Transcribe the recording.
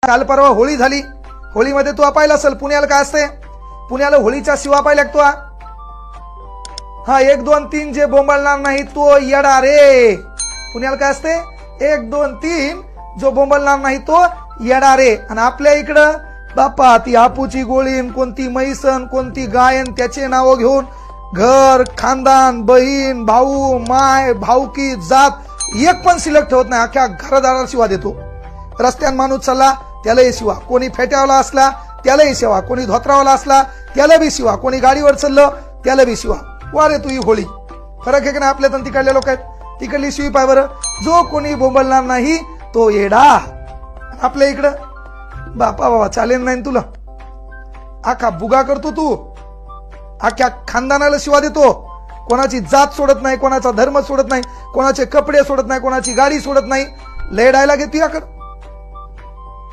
काल परवा होळी झाली, होळीमध्ये तू पाहिलं असेल पुण्याला काय असते, पुण्याला होळीच्या शिवा पाहिल्या तू. हा 1 2 3 जे बोंबलणार नाही तो येडा रे. पुण्याला काय असते 1 2 3 जो बोंबलणार नाही तो येडा रे. आणि आपल्या इकडं बापा ती आपूची गोळीन, कोणती मैसन, कोणती गायन, त्याचे नाव घेऊन घर, खानदान, बहीण, भाऊ, माय, भाऊकी, जात एक पण शिल्लक ठेवत नाही. अख्ख्या घरदाराला शिवा देतो. रस्त्यान माणूस चालला त्यालाही शिवा, कोणी फेट्यावाला असला त्यालाही शिवा, कोणी धोत्रावाला असला त्याला बी शिवा, कोणी गाडीवर चाललं त्याला बी शिवा. वा रे तू ही होळी. फरक आहे की नाही आपल्या तिकडले लोक आहेत. तिकडली शिवी पाय बरं, जो कोणी बोंबलणार नाही तो येडा. आपल्या इकडं बापा बाबा चालेल नाही तुला, आखा बुगा करतो तू, अख्ख्या खानदानाला शिवा देतो. कोणाची जात सोडत नाही, कोणाचा धर्म सोडत नाही, कोणाचे कपडे सोडत नाही, कोणाची गाडी सोडत नाही. लय डायलॉग येतो याकडं.